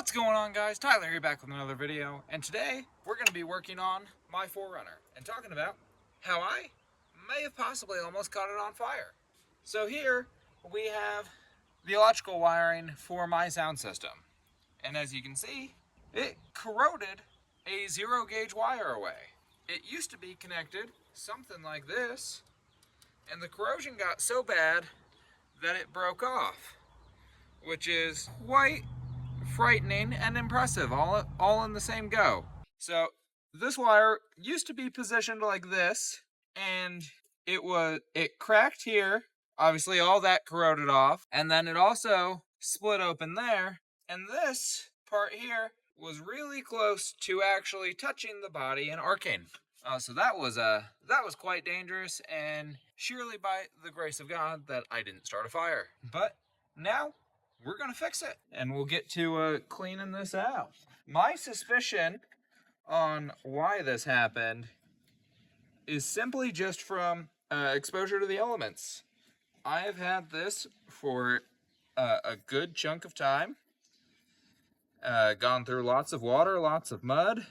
What's going on, guys? Tyler here, back with another video, and today we're going to be working on my 4Runner and talking about how I may have possibly almost caught it on fire. So here we have the electrical wiring for my sound system, and as you can see, it corroded a 0 gauge wire away. It used to be connected something like this, and the corrosion got so bad that it broke off, which is quite frightening and impressive all in the same go. So this wire used to be positioned like this, and it cracked here. Obviously all that corroded off, and then it also split open there, and this part here was really close to actually touching the body and arcing. So that was quite dangerous, and surely by the grace of God that I didn't start a fire. But now we're gonna fix it, and we'll get to cleaning this out. My suspicion on why this happened is simply just from exposure to the elements. I have had this for a good chunk of time, gone through lots of water, lots of mud,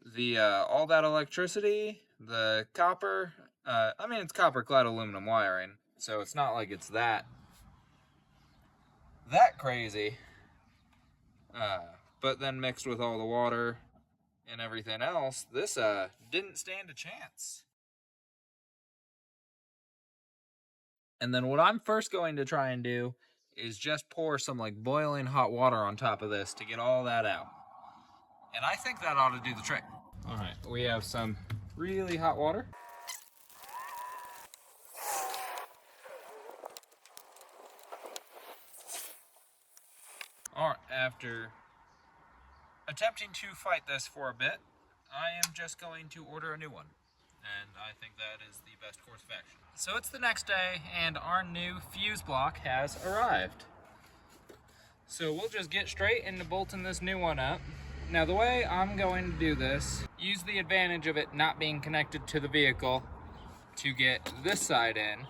all that electricity, the copper. I mean, it's copper clad aluminum wiring, so it's not like it's that crazy, but then mixed with all the water and everything else, this didn't stand a chance. And then what I'm first going to try and do is just pour some like boiling hot water on top of this to get all that out, and I think that ought to do the trick. All right, we have some really hot water. Alright, after attempting to fight this for a bit, I am just going to order a new one. And I think that is the best course of action. So it's the next day, and our new fuse block has arrived. So we'll just get straight into bolting this new one up. Now the way I'm going to do this, use the advantage of it not being connected to the vehicle to get this side in.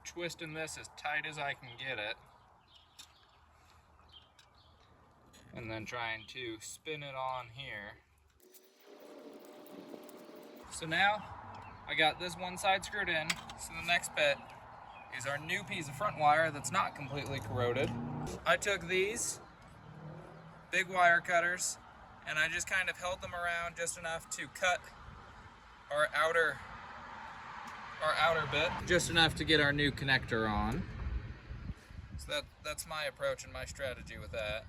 Twisting this as tight as I can get it, and then trying to spin it on here. So now I got this one side screwed in, so the next bit is our new piece of front wire that's not completely corroded. I took these big wire cutters and I just kind of held them around just enough to cut our outer bit, just enough to get our new connector on. So that's my approach and my strategy with that.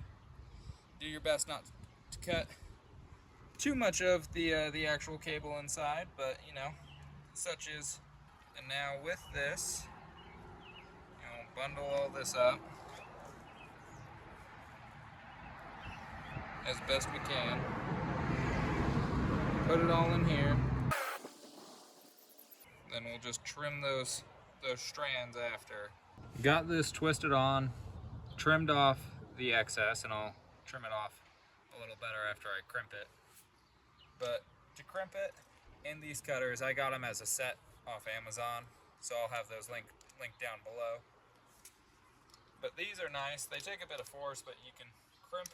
Do your best not to cut too much of the actual cable inside, but you know, such is. And now with this, you know, bundle all this up as best we can. Put it all in here. Then we'll just trim those strands after. Got this twisted on, trimmed off the excess, and I'll trim it off a little better after I crimp it. But to crimp it in these cutters, I got them as a set off Amazon, so I'll have those linked down below. But these are nice. They take a bit of force, but you can crimp.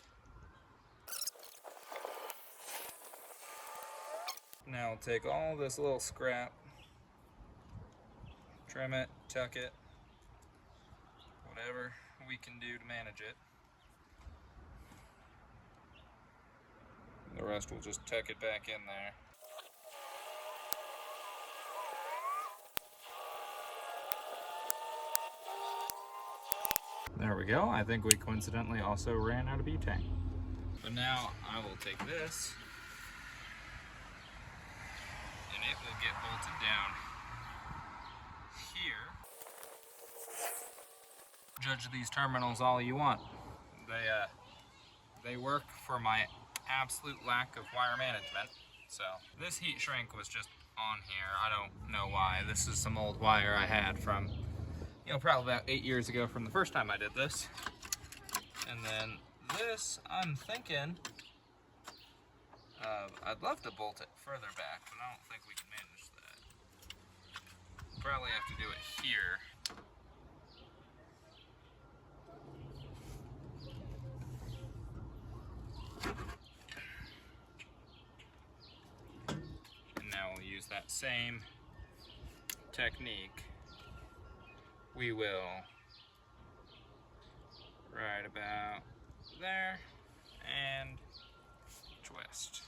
Now I'll take all this little scrap, trim it, tuck it, whatever we can do to manage it. The rest we'll just tuck it back in there. There we go. I think we coincidentally also ran out of butane. But now I will take this and it will get bolted down here. Judge these terminals all you want. They work for my absolute lack of wire management. So this heat shrink was just on here. I don't know why. This is some old wire I had from, you know, probably about 8 years ago from the first time I did this. And then this, I'm thinking, I'd love to bolt it further back, but I don't think we can manage that. Probably have to do it here. that same technique, we will right about there and twist.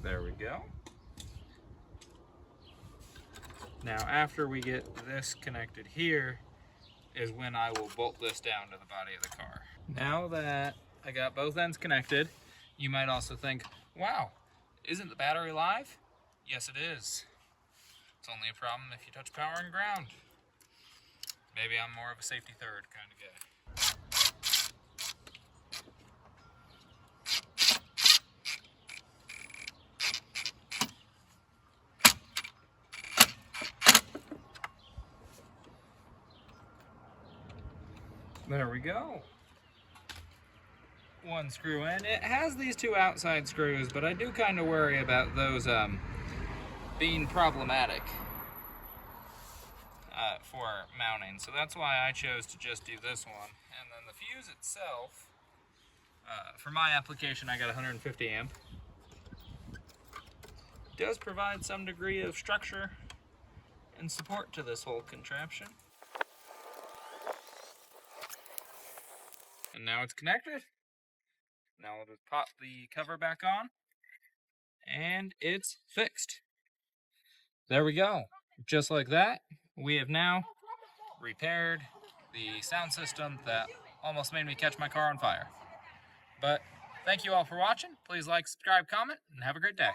There we go. Now after we get this connected here is when I will bolt this down to the body of the car. Now that I got both ends connected, you might also think, wow, isn't the battery live? Yes, it is. It's only a problem if you touch power and ground. Maybe I'm more of a safety third kind of guy. There we go. One screw in. It has these two outside screws, but I do kind of worry about those being problematic for mounting. So that's why I chose to just do this one. And then the fuse itself, for my application, I got 150 amp. Does provide some degree of structure and support to this whole contraption. And now it's connected. Now we'll just pop the cover back on, and it's fixed. There we go. Just like that, we have now repaired the sound system that almost made me catch my car on fire. But thank you all for watching. Please like, subscribe, comment, and have a great day.